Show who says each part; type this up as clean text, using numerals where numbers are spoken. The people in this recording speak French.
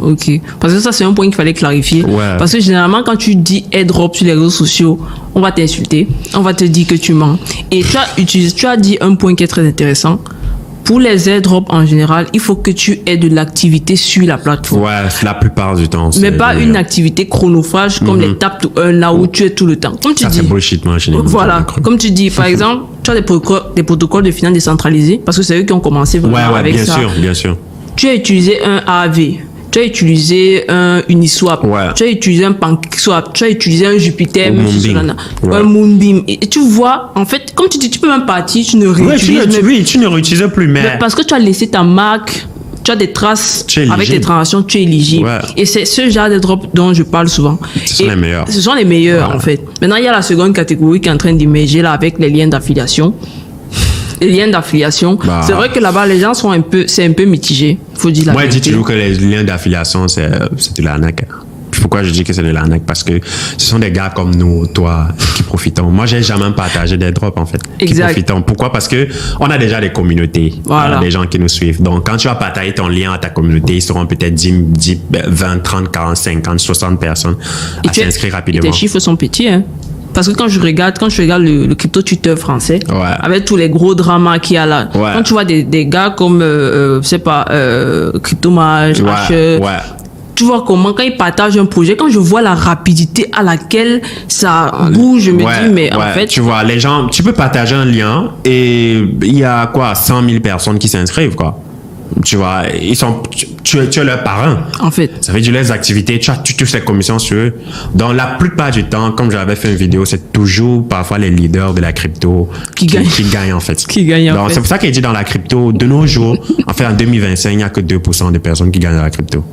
Speaker 1: ok. Parce que ça, c'est un point qu'il fallait clarifier.
Speaker 2: Ouais.
Speaker 1: Parce que généralement, quand tu dis airdrop sur les réseaux sociaux, on va t'insulter, on va te dire que tu mens. Et tu as dit un point qui est très intéressant. Pour les airdrops en général, il faut que tu aies de l'activité sur la plateforme.
Speaker 2: Ouais, la plupart du temps.
Speaker 1: Mais pas une activité chronophage comme les tap to earn là où tu es tout le temps. Comme tu
Speaker 2: ça,
Speaker 1: dis.
Speaker 2: c'est bullshit, moi, je n'ai
Speaker 1: Voilà. Comme tu dis, par exemple, tu as des protocoles de finance décentralisés parce que c'est eux qui ont commencé vraiment avec
Speaker 2: bien
Speaker 1: ça.
Speaker 2: bien sûr.
Speaker 1: Tu as utilisé un AAV. Tu as utilisé un Uniswap, tu as utilisé un PancakeSwap, tu as utilisé un Jupiter, un Moonbeam. Et tu vois, en fait, comme tu dis, tu peux même partir, tu ne réutilises
Speaker 2: tu ne réutilises plus, mais
Speaker 1: parce que tu as laissé ta marque, tu as des traces avec tes transactions, tu es éligible. Ouais. Et c'est ce genre de drop dont je parle souvent.
Speaker 2: Ce sont les meilleurs.
Speaker 1: Ce sont les meilleurs, en fait. Maintenant, il y a la seconde catégorie qui est en train d'émerger là avec les liens d'affiliation. Les liens d'affiliation, c'est vrai que là-bas, les gens sont un peu mitigé. Faut dire la vérité.
Speaker 2: Moi, je dis toujours que les liens d'affiliation, c'est de l'arnaque. Pourquoi je dis que c'est de l'arnaque? Parce que ce sont des gars comme nous, toi, qui profitons. Moi, j'ai jamais partagé des drops, en fait.
Speaker 1: Exact.
Speaker 2: Qui profitons. Pourquoi? Parce que on a déjà des communautés.
Speaker 1: Voilà.
Speaker 2: Des gens qui nous suivent. Donc, quand tu vas partager ton lien à ta communauté, ils seront peut-être 10, 20, 30, 40, 50, 60 personnes à s'inscrire rapidement.
Speaker 1: Et tes chiffres sont petits, hein? Parce que quand je regarde le crypto Twitter français, avec tous les gros dramas qu'il y a là, quand tu vois des gars comme, je sais pas, Cryptomage, tu vois comment, quand ils partagent un projet, quand je vois la rapidité à laquelle ça bouge, je me dis, mais en fait.
Speaker 2: Tu vois, les gens, tu peux partager un lien et il y a quoi, 100 000 personnes qui s'inscrivent, quoi. Tu vois, tu es leur parrain.
Speaker 1: En fait.
Speaker 2: Ça veut dire les activités, tu touches les commissions sur eux. Donc, la plupart du temps, comme j'avais fait une vidéo, c'est toujours parfois les leaders de la crypto qui gagnent, en fait. Donc, c'est pour ça qu'il dit dans la crypto, de nos jours, en fait, en 2025, il n'y a que 2% des personnes qui gagnent dans la crypto.